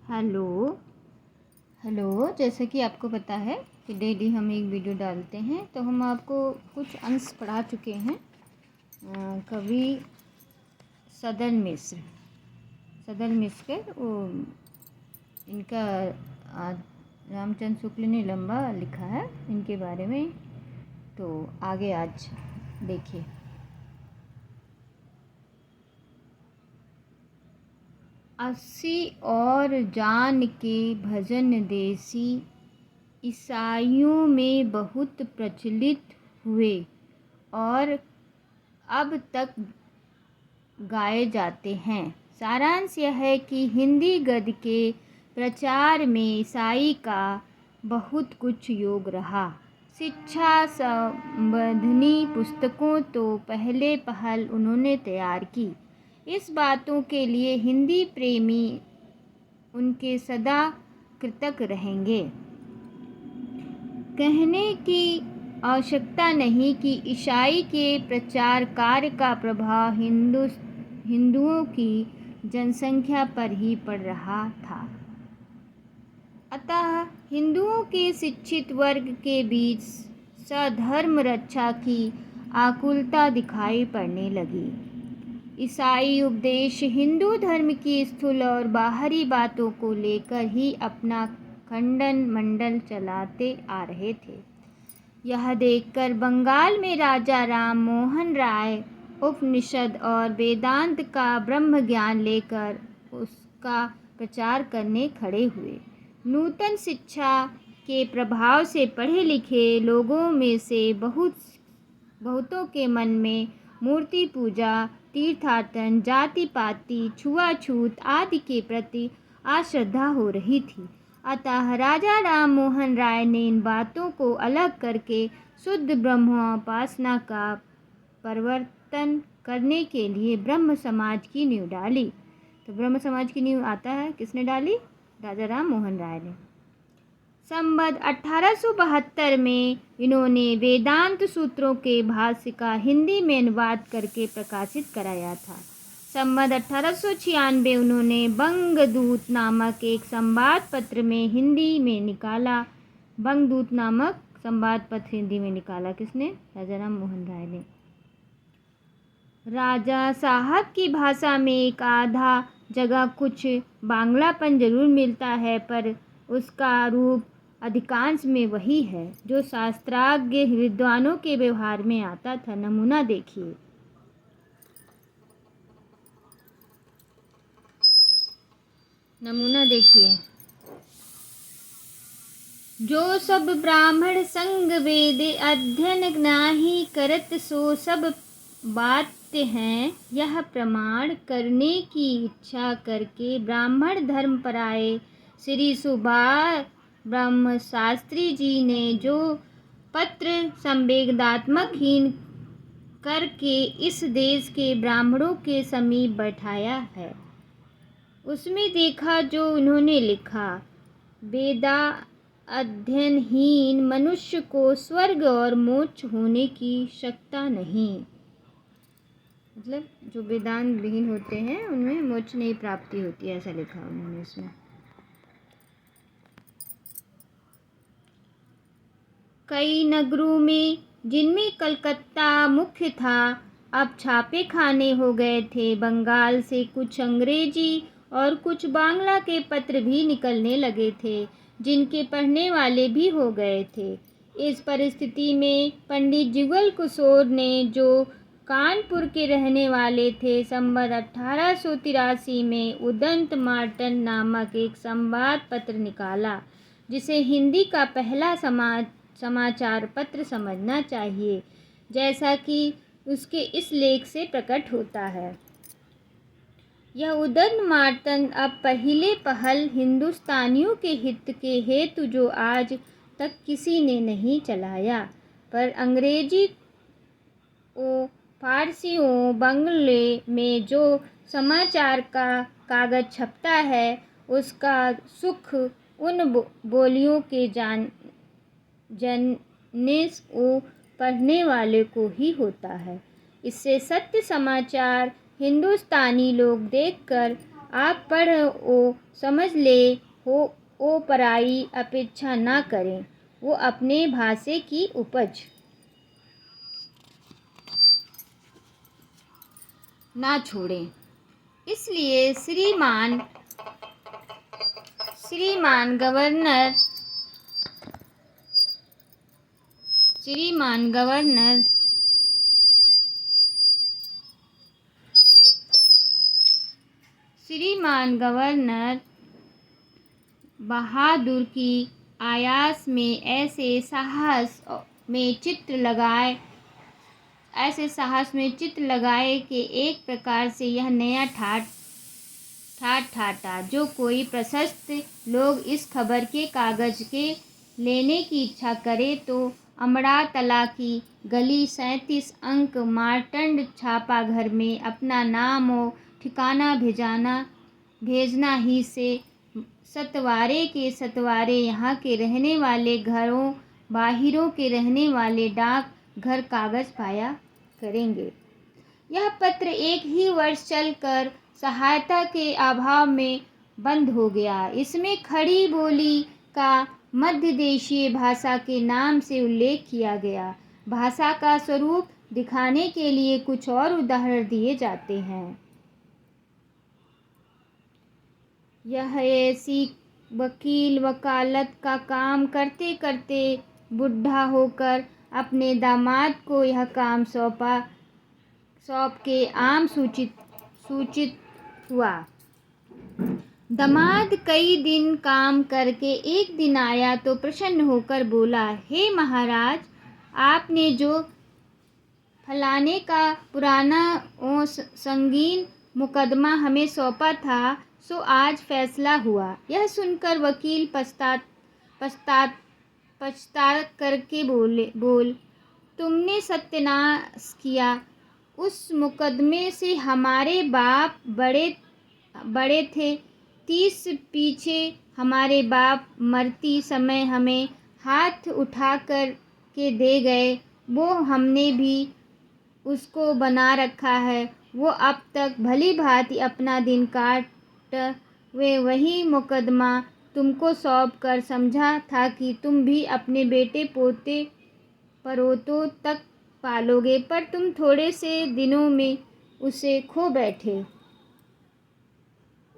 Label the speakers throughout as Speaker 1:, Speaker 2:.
Speaker 1: Hello hello. जैसे कि आपको पता है कि डेली हम एक वीडियो डालते हैं, तो हम आपको कुछ अंश पढ़ा चुके हैं। कवि सदल मिश्र वो इनका रामचंद्र शुक्ल ने लंबा लिखा है इनके बारे में। तो आगे आज देखिए। अस्सी और जान के भजन देसी ईसाइयों में बहुत प्रचलित हुए और अब तक गाए जाते हैं। सारांश यह है कि हिंदी गद्य के प्रचार में ईसाई का बहुत कुछ योग रहा। शिक्षा संबंधी पुस्तकों तो पहले पहल उन्होंने तैयार की। इस बातों के लिए हिंदी प्रेमी उनके सदा कृतज्ञ रहेंगे। कहने की आवश्यकता नहीं कि ईसाई के प्रचार कार्य का प्रभाव हिंदुओं की जनसंख्या पर ही पड़ रहा था। अतः हिंदुओं के शिक्षित वर्ग के बीच सधर्म रक्षा की आकुलता दिखाई पड़ने लगी। ईसाई उपदेश हिंदू धर्म की स्थूल और बाहरी बातों को लेकर ही अपना खंडन मंडल चलाते आ रहे थे। यह देखकर बंगाल में राजा राम मोहन राय उपनिषद और वेदांत का ब्रह्म ज्ञान लेकर उसका प्रचार करने खड़े हुए। नूतन शिक्षा के प्रभाव से पढ़े लिखे लोगों में से बहुतों के मन में मूर्ति पूजा, तीर्थाटन, जाति पाति, छुआछूत आदि के प्रति अश्रद्धा हो रही थी। अतः राजा राम मोहन राय ने इन बातों को अलग करके शुद्ध ब्रह्मोपासना का प्रवर्तन करने के लिए ब्रह्म समाज की नींव डाली। तो ब्रह्म समाज की नींव आता है किसने डाली? राजा राम मोहन राय ने। संवत 1872 में इन्होंने वेदांत सूत्रों के भाष्य का हिंदी में अनुवाद करके प्रकाशित कराया था। संवत 1896 उन्होंने बंगदूत नामक एक संवाद पत्र में हिंदी में निकाला। बंगदूत नामक संवाद पत्र हिंदी में निकाला किसने? राजा राम मोहन राय ने। राजा साहब की भाषा में एक आधा जगह कुछ बांग्लापन जरूर मिलता है, पर उसका रूप अधिकांश में वही है जो शास्त्राज्ञ विद्वानों के व्यवहार में आता था। नमूना देखिए। जो सब ब्राह्मण संग वेद अध्ययन नाही करत, सो सब बात्य हैं। यह प्रमाण करने की इच्छा करके ब्राह्मण धर्म पर आए श्री सुभाष ब्रह्म शास्त्री जी ने जो पत्र संवेदनात्मकहीन करके इस देश के ब्राह्मणों के समीप बैठाया है, उसमें देखा जो उन्होंने लिखा। वेदा अध्ययनहीन मनुष्य को स्वर्ग और मोक्ष होने की शक्यता नहीं। मतलब जो वेदांत विहीन होते हैं उनमें मोक्ष नहीं प्राप्ति होती है, ऐसा लिखा उन्होंने इसमें। कई नगरों में, जिनमें कलकत्ता मुख्य था, अब छापे खाने हो गए थे। बंगाल से कुछ अंग्रेजी और कुछ बांग्ला के पत्र भी निकलने लगे थे, जिनके पढ़ने वाले भी हो गए थे। इस परिस्थिति में पंडित जुगल किशोर ने, जो कानपुर के रहने वाले थे, संवत 1883 में उदंत मार्टन नामक एक संवाद पत्र निकाला, जिसे हिंदी का पहला समाचार पत्र समझना चाहिए, जैसा कि उसके इस लेख से प्रकट होता है। यह उदंत मार्टन अब पहले पहल हिंदुस्तानियों के हित के हेतु जो आज तक किसी ने नहीं चलाया, पर अंग्रेजी और फारसी और बंगले में जो समाचार का कागज छपता है, उसका सुख उन बोलियों के जानने और पढ़ने वाले को ही होता है। इससे सत्य समाचार हिंदुस्तानी लोग देखकर आप पढ़ ओ समझ ले हो ओ पराई अपेक्षा ना करें, वो अपने भाषे की उपज ना छोड़ें। इसलिए श्रीमान गवर्नर श्रीमान गवर्नर श्रीमान गवर्नर बहादुर की आयास में ऐसे साहस में चित्र लगाए कि एक प्रकार से यह नया ठाट ठाटा जो कोई प्रशस्त लोग इस खबर के कागज के लेने की इच्छा करे तो अमड़ा तला की गली 37 अंक मार्टंड छापा घर में अपना नाम और ठिकाना भेजना ही से सतवारे के सतवारे यहाँ के रहने वाले घरों बाहिरों के रहने वाले डाक घर कागज पाया करेंगे। यह पत्र एक ही वर्ष चलकर सहायता के अभाव में बंद हो गया। इसमें खड़ी बोली का मध्य देशीय भाषा के नाम से उल्लेख किया गया। भाषा का स्वरूप दिखाने के लिए कुछ और उदाहरण दिए जाते हैं। यह ऐसी वकील वकालत का काम करते करते बुढ़ा होकर अपने दामाद को यह काम सौंप के आम सूचित हुआ। दामाद कई दिन काम करके एक दिन आया तो प्रसन्न होकर बोला, हे महाराज, आपने जो फलाने का पुराना और संगीन मुकदमा हमें सौंपा था सो आज फैसला हुआ। यह सुनकर वकील पछता करके बोल तुमने सत्यानाश किया। उस मुकदमे से हमारे बाप बड़े थे। 30 पीछे हमारे बाप मरती समय हमें हाथ उठा कर के दे गए, वो हमने भी उसको बना रखा है। वो अब तक भली भांति अपना दिन काट वे वही मुकदमा तुमको सौंप कर समझा था कि तुम भी अपने बेटे पोते परोतों तक पालोगे, पर तुम थोड़े से दिनों में उसे खो बैठे।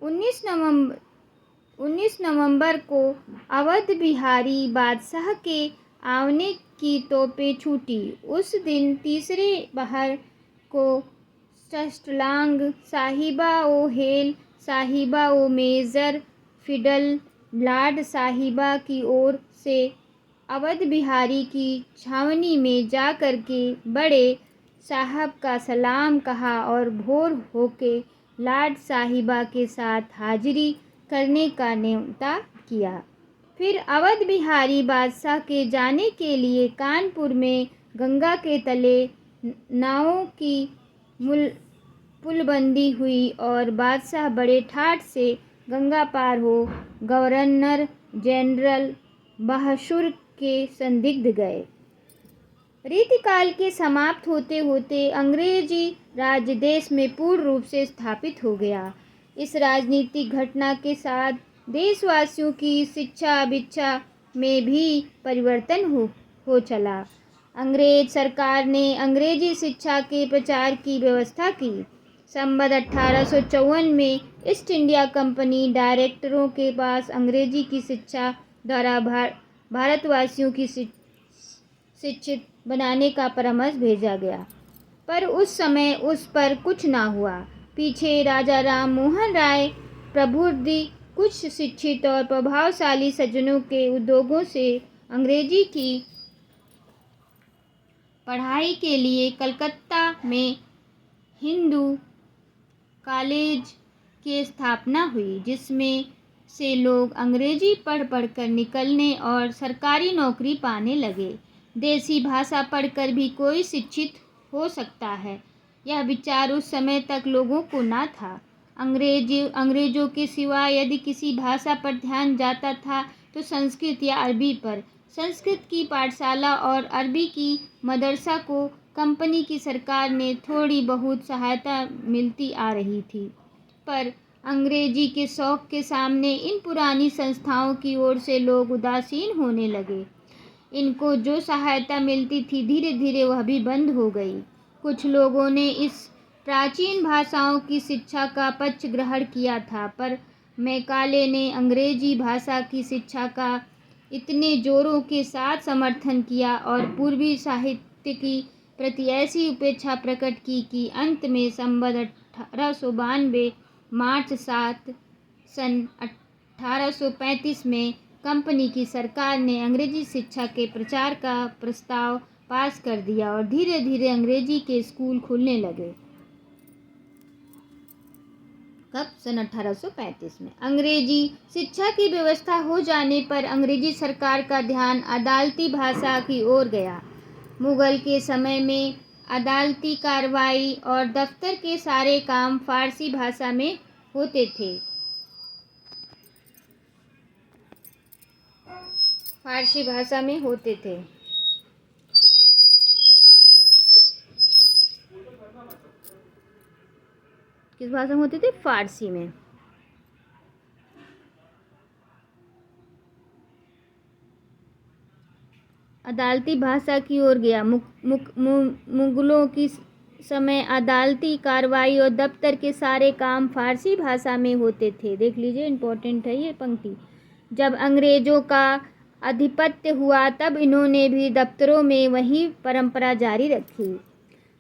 Speaker 1: 19 नवंबर को अवध बिहारी बादशाह के आने की तोपें छूटी। उस दिन तीसरे बहर को चस्टलांग साहिबा ओ हेल साहिबा ओ मेजर फिडल लाड साहिबा की ओर से अवध बिहारी की छावनी में जा कर के बड़े साहब का सलाम कहा और भोर होके लाड साहिबा के साथ हाजिरी करने का न्योता किया। फिर अवध बिहारी बादशाह के जाने के लिए कानपुर में गंगा के तले नावों की पुलबंदी हुई और बादशाह बड़े ठाठ से गंगा पार हो गवर्नर जनरल बहादुर के संदिग्ध गए। रीतिकाल के समाप्त होते होते अंग्रेजी राज देश में पूर्ण रूप से स्थापित हो गया। इस राजनीतिक घटना के साथ देशवासियों की शिक्षा भिक्षा में भी परिवर्तन हो चला। अंग्रेज सरकार ने अंग्रेजी शिक्षा के प्रचार की व्यवस्था की। संवत 1854 में ईस्ट इंडिया कंपनी डायरेक्टरों के पास अंग्रेजी की शिक्षा द्वारा भारतवासियों की शिक्षित बनाने का परामर्श भेजा गया, पर उस समय उस पर कुछ ना हुआ। पीछे राजा राम मोहन राय प्रभुर्दी कुछ शिक्षित और प्रभावशाली सज्जनों के उद्योगों से अंग्रेजी की पढ़ाई के लिए कलकत्ता में हिंदू कॉलेज की स्थापना हुई, जिसमें से लोग अंग्रेजी पढ़ कर निकलने और सरकारी नौकरी पाने लगे। देसी भाषा पढ़कर भी कोई शिक्षित हो सकता है, यह विचार उस समय तक लोगों को ना था। अंग्रेजों के सिवा यदि किसी भाषा पर ध्यान जाता था तो संस्कृत या अरबी पर। संस्कृत की पाठशाला और अरबी की मदरसा को कंपनी की सरकार ने थोड़ी बहुत सहायता मिलती आ रही थी, पर अंग्रेजी के शौक के सामने इन पुरानी संस्थाओं की ओर से लोग उदासीन होने लगे। इनको जो सहायता मिलती थी धीरे धीरे वह भी बंद हो गई। कुछ लोगों ने इस प्राचीन भाषाओं की शिक्षा का पक्ष ग्रहण किया था, पर मैकाले ने अंग्रेजी भाषा की शिक्षा का इतने जोरों के साथ समर्थन किया और पूर्वी साहित्य की प्रति ऐसी उपेक्षा प्रकट की कि अंत में संवत 1892 मार्च 7 सन 1835 में कंपनी की सरकार ने अंग्रेजी शिक्षा के प्रचार का प्रस्ताव पास कर दिया और धीरे धीरे अंग्रेजी के स्कूल खुलने लगे। कब? सन 1835 में। अंग्रेजी शिक्षा की व्यवस्था हो जाने पर अंग्रेजी सरकार का ध्यान अदालती भाषा की ओर गया। मुगल के समय में अदालती कार्रवाई और दफ्तर के सारे काम फारसी भाषा में होते थे। फारसी भाषा में होते थे। किस भाषा में होते थे? फारसी में। अदालती भाषा की ओर गया। मुगलों की समय अदालती कार्रवाई और दफ्तर के सारे काम फारसी भाषा में होते थे। देख लीजिए, इम्पोर्टेंट है ये पंक्ति। जब अंग्रेजों का आधिपत्य हुआ तब इन्होंने भी दफ्तरों में वही परंपरा जारी रखी।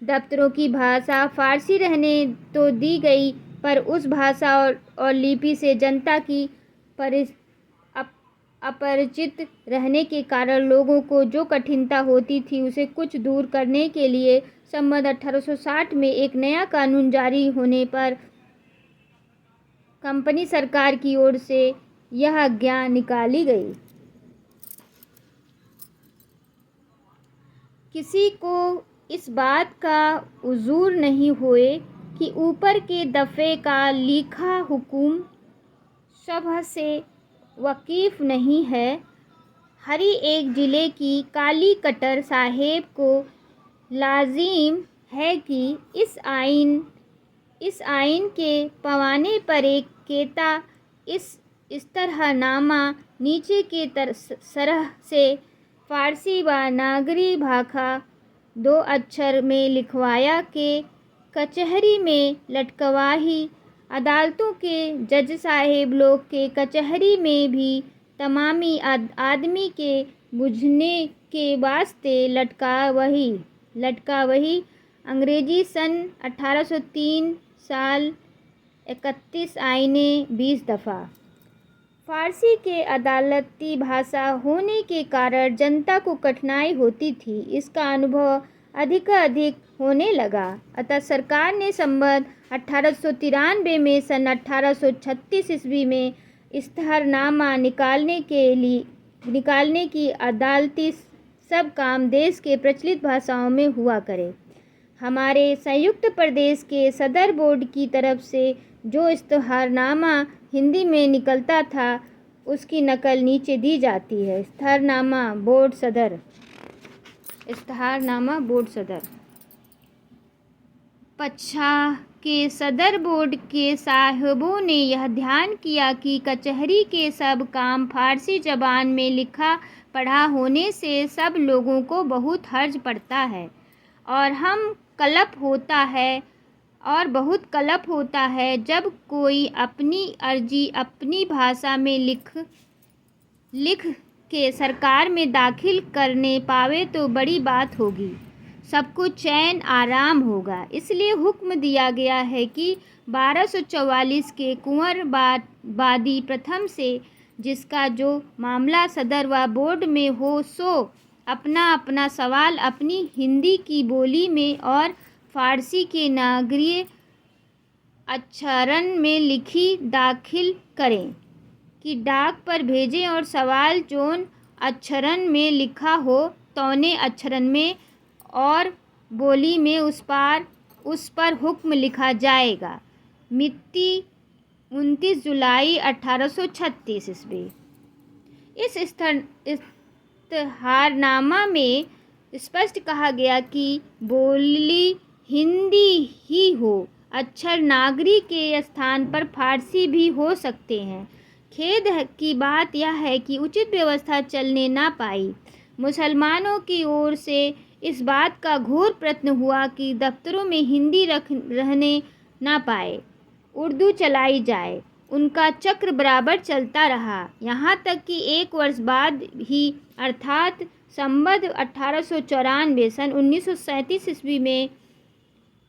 Speaker 1: दफ्तरों की भाषा फारसी रहने तो दी गई, पर उस भाषा और लिपि से जनता की अपरिचित रहने के कारण लोगों को जो कठिनता होती थी उसे कुछ दूर करने के लिए संवत 1860 में एक नया कानून जारी होने पर कंपनी सरकार की ओर से यह आज्ञा निकाली गई। किसी को इस बात का उजूर नहीं हुए कि ऊपर के दफ़े का लिखा हुकुम सभा से वाकिफ नहीं है। हरी एक ज़िले की काली कटर साहेब को लाजिम है कि इस आइन के पवाने पर एक केता इस तरह नामा नीचे के सरह से फारसी व नागरी भाषा 2 अक्षर में लिखवाया के कचहरी में लटकवाही। अदालतों के जज साहेब लोग के कचहरी में भी तमामी आदमी के बुझने के वास्ते लटका वही। अंग्रेजी सन 1803 साल 31 आईने 20 दफ़ा। फारसी के अदालती भाषा होने के कारण जनता को कठिनाई होती थी। इसका अनुभव अधिक होने लगा। अतः सरकार ने संवत 1893 में सन 1836 ईस्वी में इश्तहारनामा निकालने की अदालती सब काम देश के प्रचलित भाषाओं में हुआ करे। हमारे संयुक्त प्रदेश के सदर बोर्ड की तरफ से जो इश्तहारनामा हिंदी में निकलता था उसकी नकल नीचे दी जाती है। इश्तहारनामा बोर्ड सदर। पच्छा के सदर बोर्ड के साहिबों ने यह ध्यान किया कि कचहरी के सब काम फारसी जबान में लिखा पढ़ा होने से सब लोगों को बहुत हर्ज पड़ता है और बहुत कलप होता है जब कोई अपनी अर्जी अपनी भाषा में लिख के सरकार में दाखिल करने पावे तो बड़ी बात होगी, सबको चैन आराम होगा। इसलिए हुक्म दिया गया है कि 1244 के कुंवर बादी प्रथम से जिसका जो मामला सदर व बोर्ड में हो सो अपना सवाल अपनी हिंदी की बोली में और फारसी के नागरी अक्षरन में लिखी दाखिल करें कि डाक पर भेजें और सवाल जोन अक्षरन में लिखा हो तौने अक्षरन में और बोली में उस पर हुक्म लिखा जाएगा। मिति 29 जुलाई 1836 ईस्वी। इस इश्तहारनामा में स्पष्ट कहा गया कि बोली हिंदी ही हो अक्षर नागरी के स्थान पर फारसी भी हो सकते हैं। खेद की बात यह है कि उचित व्यवस्था चलने ना पाई। मुसलमानों की ओर से इस बात का घोर प्रयत्न हुआ कि दफ्तरों में हिंदी रहने ना पाए, उर्दू चलाई जाए। उनका चक्र बराबर चलता रहा, यहाँ तक कि एक वर्ष बाद ही अर्थात संवत 1894 सन 1937 ईस्वी में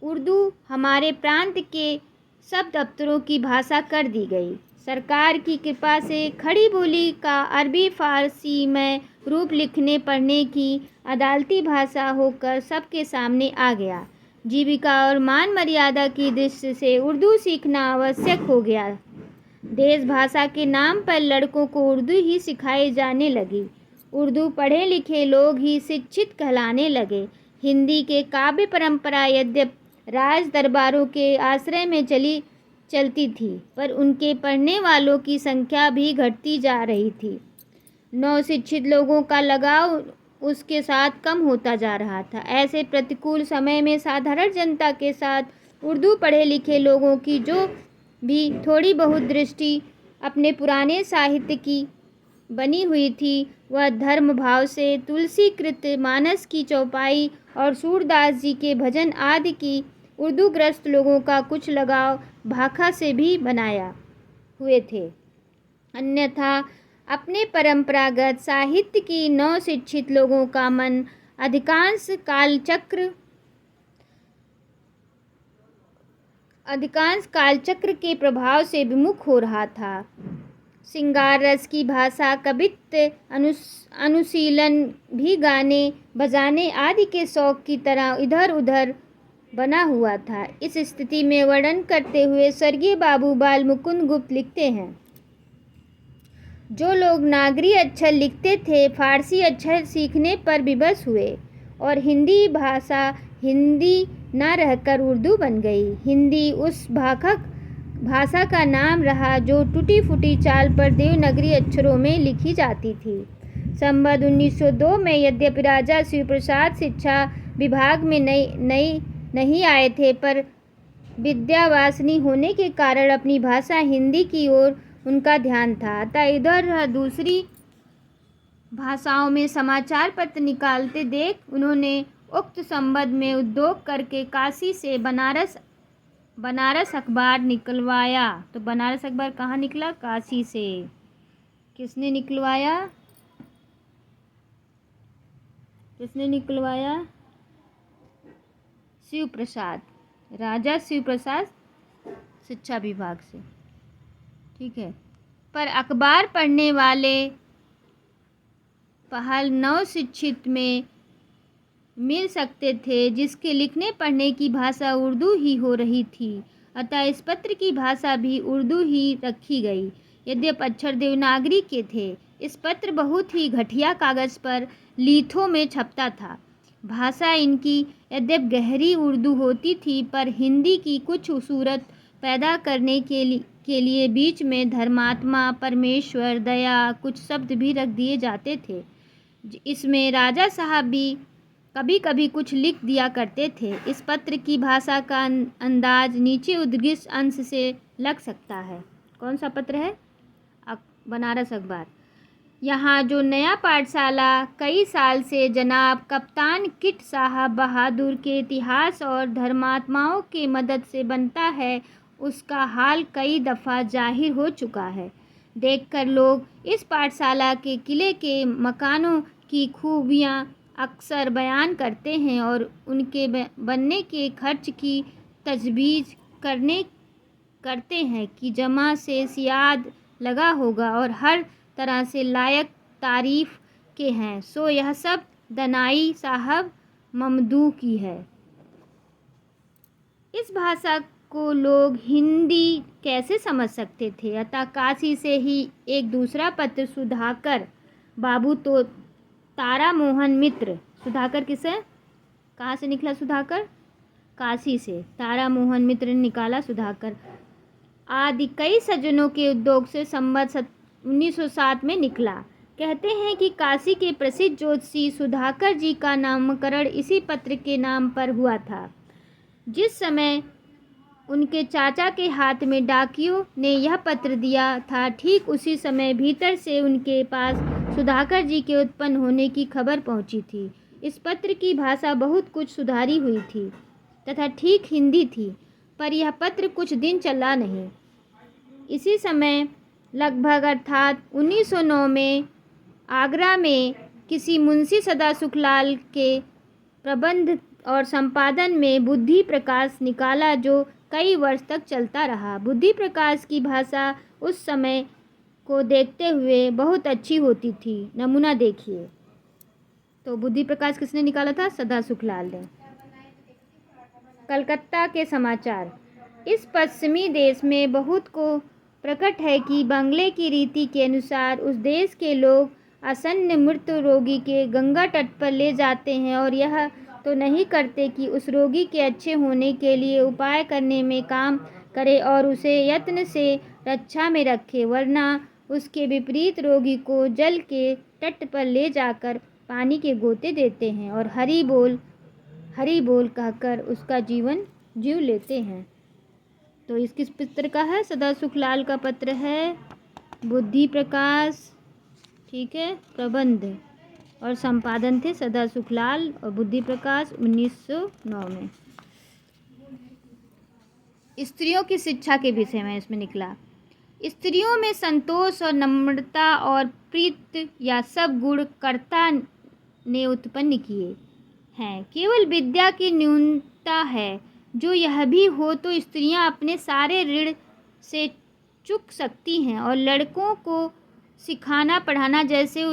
Speaker 1: उर्दू हमारे प्रांत के सब दफ्तरों की भाषा कर दी गई। सरकार की कृपा से खड़ी बोली का अरबी फारसी में रूप लिखने पढ़ने की अदालती भाषा होकर सबके सामने आ गया। जीविका और मान मर्यादा की दृष्टि से उर्दू सीखना आवश्यक हो गया। देश भाषा के नाम पर लड़कों को उर्दू ही सिखाई जाने लगी। उर्दू पढ़े लिखे लोग ही शिक्षित कहलाने लगे। हिंदी के काव्य परंपरा यद्यपि राज दरबारों के आश्रय में चलती थी, पर उनके पढ़ने वालों की संख्या भी घटती जा रही थी। नवशिक्षित लोगों का लगाव उसके साथ कम होता जा रहा था। ऐसे प्रतिकूल समय में साधारण जनता के साथ उर्दू पढ़े लिखे लोगों की जो भी थोड़ी बहुत दृष्टि अपने पुराने साहित्य की बनी हुई थी, वह धर्म भाव से तुलसीकृत मानस की चौपाई और सूरदास जी के भजन आदि की उर्दू ग्रस्त लोगों का कुछ लगाव भाखा से भी बनाया हुए थे। अन्यथा अपने परंपरागत साहित्य की नवशिक्षित लोगों का मन अधिकांश कालचक्र के प्रभाव से विमुख हो रहा था। श्रृंगार रस की भाषा, कवित्व अनुशीलन भी गाने बजाने आदि के शौक की तरह इधर उधर बना हुआ था। इस स्थिति में वर्णन करते हुए स्वर्गीय बाबू बाल मुकुंद गुप्त लिखते हैं, जो लोग नागरी अक्षर लिखते थे फारसी अक्षर सीखने पर विवश हुए और हिंदी भाषा हिंदी न रहकर उर्दू बन गई। हिंदी उस भाषा का नाम रहा जो टूटी फूटी चाल पर देवनागरी अक्षरों में लिखी जाती थी। संवत 1902 में यद्यपि राजा शिवप्रसाद शिक्षा विभाग में नहीं आए थे, पर विद्यावासिनी होने के कारण अपनी भाषा हिंदी की ओर उनका ध्यान था। अतः इधर दूसरी भाषाओं में समाचार पत्र निकालते देख उन्होंने उक्त संबंध में उद्योग करके काशी से बनारस अखबार निकलवाया। तो बनारस अखबार कहाँ निकला? काशी से। किसने निकलवाया? शिव प्रसाद, राजा शिव प्रसाद शिक्षा विभाग से। ठीक है, पर अखबार पढ़ने वाले पहल नव शिक्षित में मिल सकते थे, जिसके लिखने पढ़ने की भाषा उर्दू ही हो रही थी। अतः इस पत्र की भाषा भी उर्दू ही रखी गई, यद्यपि अक्षर देवनागरी के थे। इस पत्र बहुत ही घटिया कागज़ पर लीथों में छपता था। भाषा इनकी यद्यपि गहरी उर्दू होती थी, पर हिंदी की कुछ सूरत पैदा करने के लिए बीच में धर्मात्मा, परमेश्वर, दया कुछ शब्द भी रख दिए जाते थे। इसमें राजा साहब भी कभी कभी कुछ लिख दिया करते थे। इस पत्र की भाषा का अंदाज नीचे उद्गृष्ट अंश से लग सकता है। कौन सा पत्र है? बनारस अखबार। यहाँ जो नया पाठशाला कई साल से जनाब कप्तान किट साहब बहादुर के इतिहास और धर्मात्माओं के मदद से बनता है, उसका हाल कई दफ़ा जाहिर हो चुका है। देखकर लोग इस पाठशाला के किले के मकानों की खूबियाँ अक्सर बयान करते हैं और उनके बनने के खर्च की तजवीज़ करते हैं कि जमा से सियाद लगा होगा और हर तरह से लायक तारीफ़ के हैं। सो यह सब दनाई साहब ममदू की है। इस भाषा को लोग हिंदी कैसे समझ सकते थे? अतः काशी से ही एक दूसरा पत्र सुधाकर बाबू तो तारा मोहन मित्र। सुधाकर किसे? कहाँ से निकला सुधाकर? काशी से। तारा मोहन मित्र ने निकाला सुधाकर आदि कई सज्जनों के उद्योग से संवत 1907 में निकला। कहते हैं कि काशी के प्रसिद्ध ज्योतिषी सुधाकर जी का नामकरण इसी पत्र के नाम पर हुआ था। जिस समय उनके चाचा के हाथ में डाकियों ने यह पत्र दिया था। ठीक उसी समय भीतर से उनके पास सुधाकर जी के उत्पन्न होने की खबर पहुंची थी। इस पत्र की भाषा बहुत कुछ सुधारी हुई थी तथा ठीक हिंदी थी, पर यह पत्र कुछ दिन चला नहीं। इसी समय लगभग अर्थात 1909 में आगरा में किसी मुंशी सदा सुखलाल के प्रबंध और संपादन में बुद्धि प्रकाश निकाला, जो कई वर्ष तक चलता रहा। बुद्धि प्रकाश की भाषा उस समय को देखते हुए बहुत अच्छी होती थी। नमूना देखिए। तो बुद्धि प्रकाश किसने निकाला था? सदा सुखलाल ने। कलकत्ता के समाचार। इस पश्चिमी देश में बहुत को प्रकट है कि बंगले की रीति के अनुसार उस देश के लोग आसन्न मृत रोगी के गंगा तट पर ले जाते हैं और यह तो नहीं करते कि उस रोगी के अच्छे होने के लिए उपाय करने में काम करे और उसे यत्न से रक्षा में रखे, वरना उसके विपरीत रोगी को जल के तट पर ले जाकर पानी के गोते देते हैं और हरि बोल कहकर उसका जीवन जीव लेते हैं। तो इस किस पत्र का है? सदा सुखलाल का पत्र है। बुद्धि प्रकाश, ठीक है। प्रबंध और संपादन थे सदा सुखलाल और बुद्धि प्रकाश 1909 में। स्त्रियों की शिक्षा के विषय में इसमें निकला। स्त्रियों में संतोष और नम्रता और प्रीत या सब गुण कर्ता ने उत्पन्न किए हैं। केवल विद्या की न्यूनता है। जो यह भी हो तो स्त्रियां अपने सारे ऋण से चूक सकती हैं और लड़कों को सिखाना पढ़ाना जैसे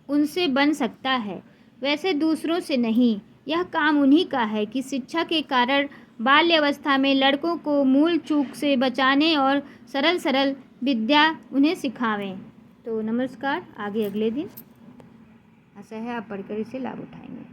Speaker 1: उनसे बन सकता है, वैसे दूसरों से नहीं। यह काम उन्हीं का है कि शिक्षा के कारण बाल्यावस्था में लड़कों को मूल चूक से बचाने और सरल सरल विद्या उन्हें सिखावें। तो नमस्कार, आगे अगले दिन आशा है आप पढ़कर इसे लाभ उठाएंगे।